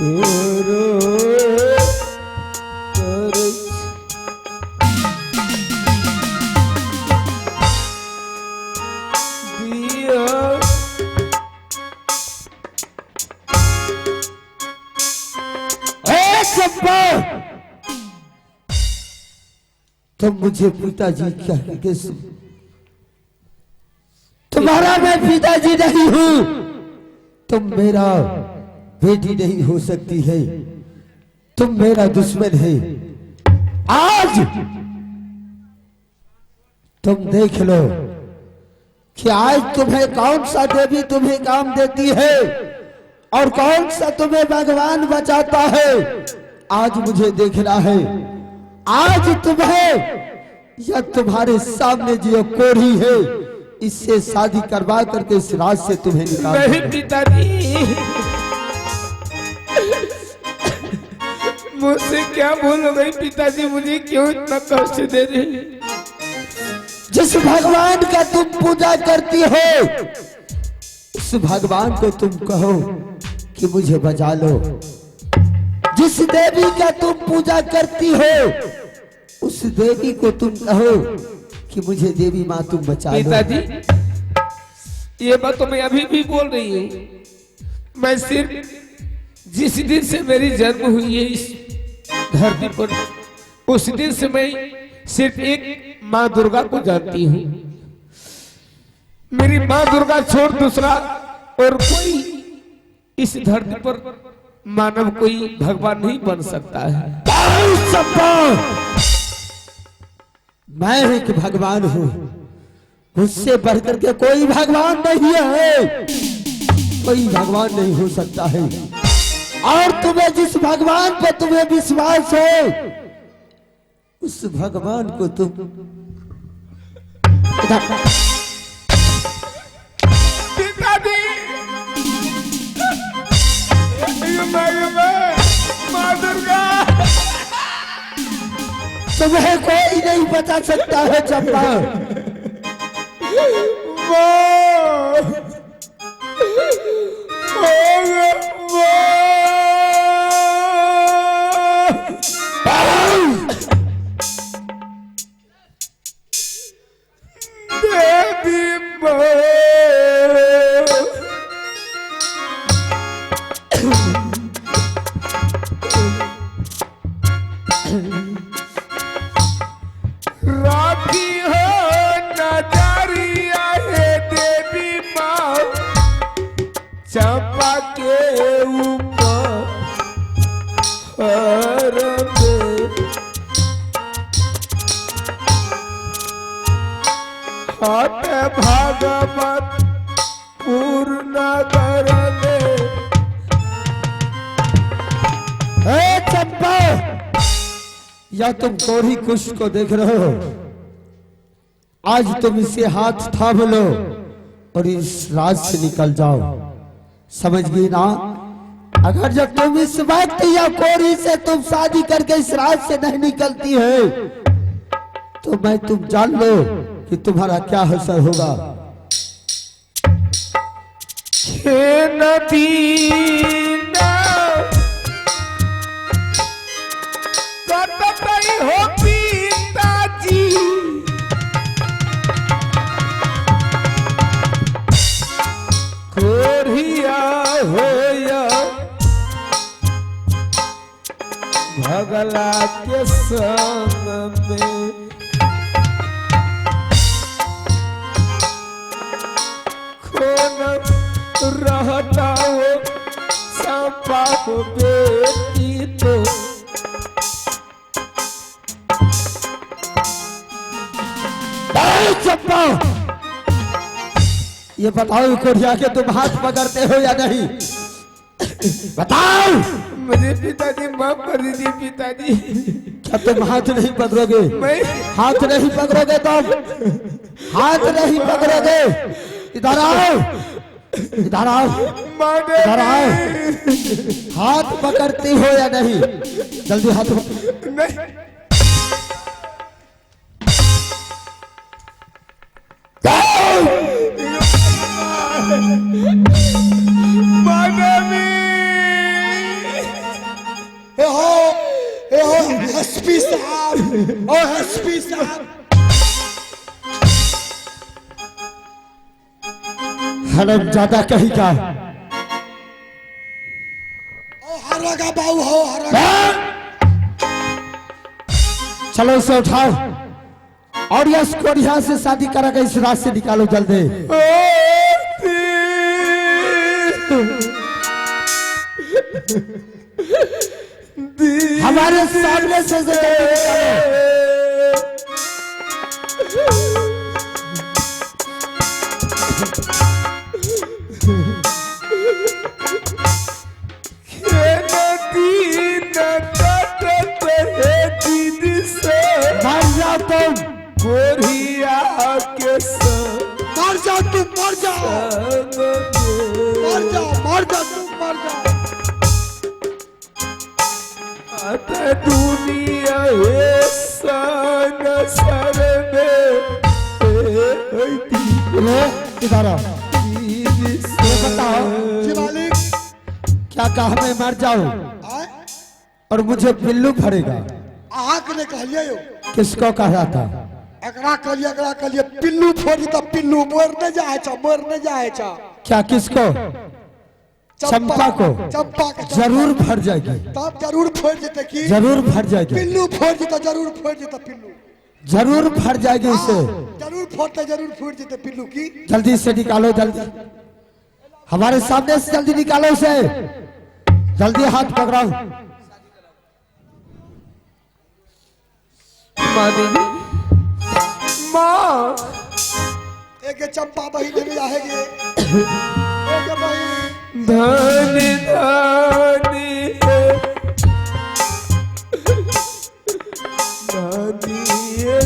तुम मुझे पिताजी क्या कैसे? तुम्हारा मैं पिताजी नहीं हूं, तुम मेरा बेटी नहीं हो सकती है, तुम मेरा दुश्मन है। आज तुम देख लो कि आज तुम्हें कौन सा देवी तुम्हें काम देती है और कौन सा तुम्हें भगवान बचाता है। आज मुझे देखना है, आज तुम्हें या तुम्हारे सामने जो कोढ़ी है इससे शादी करवा करके इस राज से तुम्हें निकाल। नहीं पिताजी, मुझसे क्या भूल हो गई पिताजी, मुझे क्यों इतना कष्ट दे रहे हैं? जिस भगवान का तुम पूजा करती हो उस भगवान को तुम कहो कि मुझे बचा लो। जिस देवी का तुम पूजा करती हो उस देवी को तुम कहो कि मुझे देवी माँ तुम बचा लो। पिताजी, ये बात तो मैं अभी भी बोल रही हूँ। मैं सिर्फ जिस दिन से मेरी जन्म हुई है इस धरती पर, उस दिन से मैं सिर्फ एक माँ दुर्गा को जानती हूँ। मेरी माँ दुर्गा छोड़ दूसरा और कोई इस धरती पर मानव कोई भगवान नहीं बन सकता है। मैं एक भगवान हूँ, मुझसे बढ़कर के कोई भगवान नहीं है, कोई भगवान नहीं हो सकता है। और तुम्हें जिस भगवान पे तुम्हें विश्वास है उस भगवान को तुम पिताजी, माँ दुर्गा, तुम्हें कोई नहीं बचा सकता है चंपा। राखी हो नजरिया है देवी माँ चंपा के ऊपर हाथ भागवत पूर्ण कर ले। चंपा, या तुम कोढ़ी कुश को देख रहे हो? आज तुम इसे हाथ थाम लो और इस राज से निकल जाओ, समझ गई ना? अगर जब तुम इस वक्त या कोढ़ी से तुम शादी करके इस राज से नहीं निकलती है तो मैं तुम जान लो कि तुम्हारा क्या असर होगा। हो पिताजी, कोढ़िया हो या भगला के संग में कौन रहता हो चंपा हो बेटी तो। चंपा, ये बताओ कोढ़िया के तुम हाथ पकड़ते हो या नहीं? बताओ। मुझे पिताजी माफ कर दीजिए पिताजी। क्या तुम हाथ नहीं पकड़ोगे? मैं हाथ नहीं पकड़ोगे तुम? हाथ नहीं पकड़ोगे? इधर आओ, इधर आओ, इधर आओ। हाथ पकड़ती हो या नहीं? जल्दी हाथ नहीं। एसपी साहब, ओ एसपी साहब, हरम ज्यादा कहीं का ओ हरगा बाबू हो हरगा। चलो इसे उठाओ और यश को यहाँ से शादी करा के इस रात से निकालो जल्दी। हमारे सामने से मर जाओ तुम, गोरिया के संग मर जाओ तुम, मर जाओ, मर जाओ, मर जाओ तुम, मर जाओ। आता दुनिया है संग सर में इधर आओ। ये बताओ जी मालिक। क्या कहा मैं मर जाऊं आए और मुझे पिल्लू भरेगा? आँख ने कहलिए यो, किसको कह रहा था? एकरा कहलिए पिल्लू फोड़ी तो पिल्लू मरने जाए छा, मरने जाए छा। क्या किसको? चंपा को चंपा के जरूर भर जाएगी, तब जरूर फोड़ देते की जरूर भर जाएगी, पिल्लू फोड़ देता, जरूर फोड़ देता पिल्लू, जरूर भर जाएगी इसे। जरूर फोड़ते, जरूर फोड़ देते पिल्लू की। जल्दी से निकालो, जल्दी हमारे सामने से जल्दी निकालो उसे, जल्दी हाथ पकड़ाओ। माँ एक चंपा बहिन में जाएगी, एक बहिन धनी धनी धनी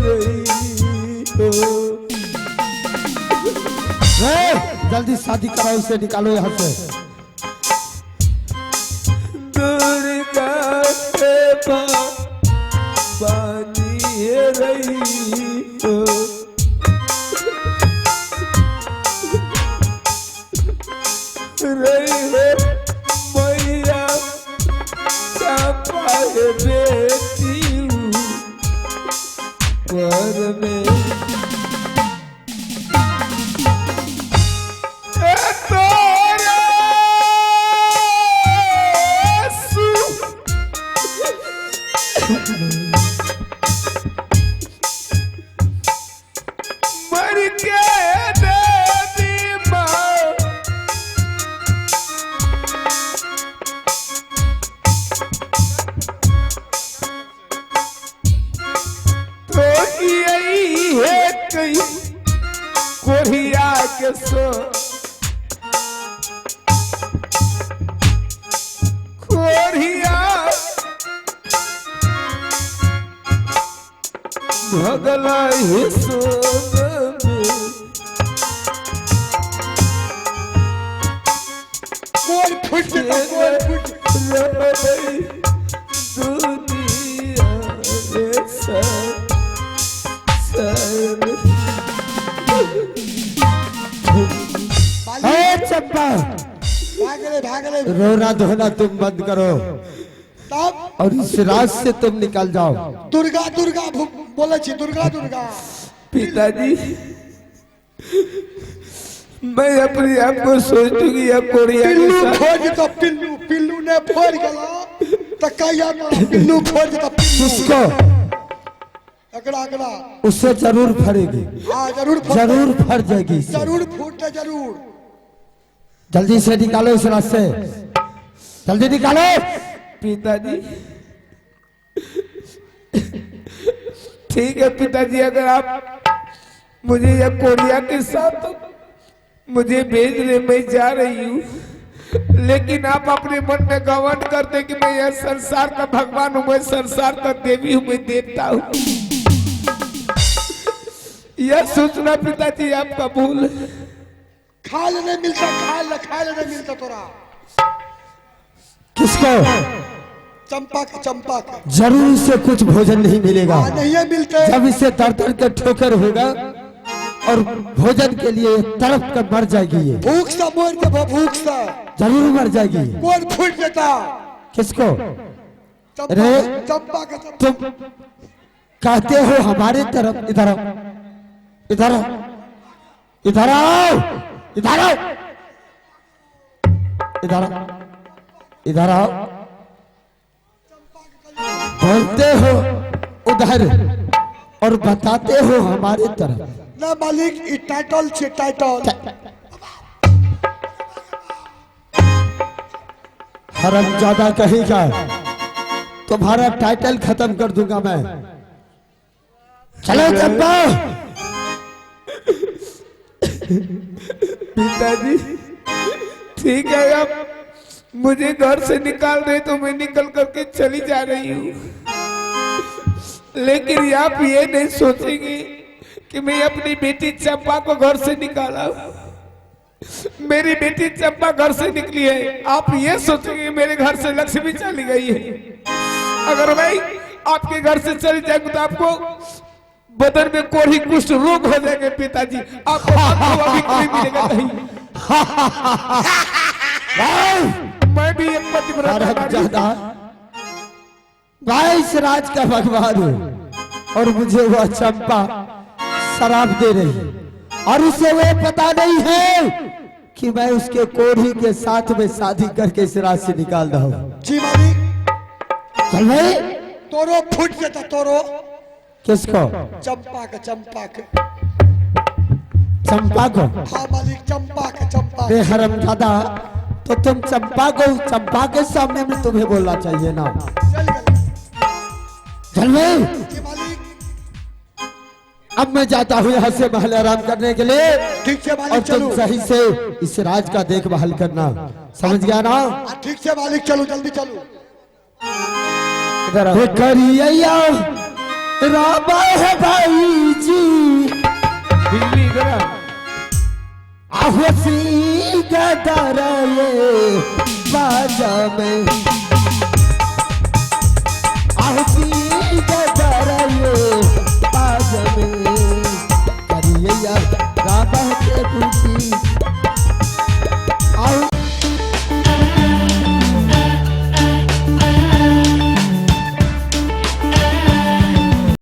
रही हो। जल्दी शादी कराओ, इसे निकालो यहाँ से। दुर्गा के पानी रही हो, रही हो मैया चंपा बेटी पर में मर के देवी माँ तो यही है कहीं कोरिया के सो कोरिया भगला ही सोन में कोई फुट देता, कोई फुट। रही दुनिया रे सर चंपा भागले रोना धोना तुम बंद करो तब और इस रात से तुम निकल जाओ। दुर्गा दुर्गा बोले छी, दुर्गा दुर्गा। पिताजी मैं अपने आप को सोचूंगी अब कोरिया के पिल्लू साथ फोड़ देता, पिल्लू पिल्लू ने फोड़ गला तो कहिया पिल्लू फोड़ देता पिल्लू। किसको? अगड़ा अगड़ा उससे जरूर भरेगी, हाँ जरूर फूट, जरूर भर जाएगी इससे। जरूर फूटते जरूर। जल्दी से निकालो इस रात से, जल्दी निकालो। पिताजी ठीक है पिताजी, अगर आप मुझे या कोरिया के साथ मुझे भेज दे, मैं जा रही हूँ, लेकिन आप अपने मन में घमंड करते कि मैं यह संसार का भगवान हूँ, मैं संसार का देवी हूँ, मैं देवता हूँ। यह सोचना पिताजी आपका भूल है। खा ले नहीं मिलता, खा ले नहीं मिलता तोरा। किसको? चंपा का, चंपा का जरूर इसे कुछ भोजन नहीं मिलेगा। नहीं है मिलते। जब इसे दर दर के ठोकर होगा और भोजन के लिए तड़प कर मर जाएगी, ये भूख से मर दे, भूख से जरूर मर जाएगी। कौन फूट देता? किसको? रे चंपा का चंपा। तुम कहते हो हमारे तरफ, इधर आओ, इधर आओ, इधर आओ, इधर आओ, इधर आओ, इधर आओ। बोलते हो उधर और बताते हो हमारे तरफ। ना मालिक ई टाइटल छे, टाइटल। हरामजादा कहेगा, तुम्हारा टाइटल खत्म कर दूंगा मैं। चलो चंपा। पिताजी ठीक है, अब मुझे घर से निकाल रहे तो मैं निकल करके चली जा रही हूँ, लेकिन आप ये नहीं सोचेंगे कि मैं अपनी बेटी चंपा को घर से निकाला। मेरी बेटी चंपा घर से निकली है, आप ये सोचेंगे मेरे घर से लक्ष्मी चली गई है। अगर मैं आपके घर से चली जाऊंगी तो आपको बदन में कोढ़ी कुष्ठ रोग हो जाएंगे पिताजी, आपको अभी कोई मिलेगा नहीं। मैं भी एक हरामजादा, मैं इस राज का भगवान हूँ और मुझे वह चंपा शराब दे रही है और उसे वह पता नहीं है कि मैं उसके कोढ़ी के साथ में शादी करके इस राज से निकाल रहा हूँ। जी मालिक। चल भाई। तोरो फूट जाता, तोरो। किसको? चंपा के, चंपा के। चंपा को? हाँ मालिक, चंपा के, चंपा रे हरामजादा, तो तुम चंपा को, चंपा के सामने में तुम्हें बोलना चाहिए ना। चल गए। चल भाई। जी मालिक। अब मैं जाता हूँ यहाँ से महल आराम करने के लिए। ठीक है मालिक, और चलो। तुम सही से इस राज का देखभाल करना, समझ गया ना? ठीक है मालिक, चलो जल्दी चलो। इधर आओ। करिया राबा है भाई जी, बिल्ली इधर आओ। आहसी गदर ये बाजा में, आहसी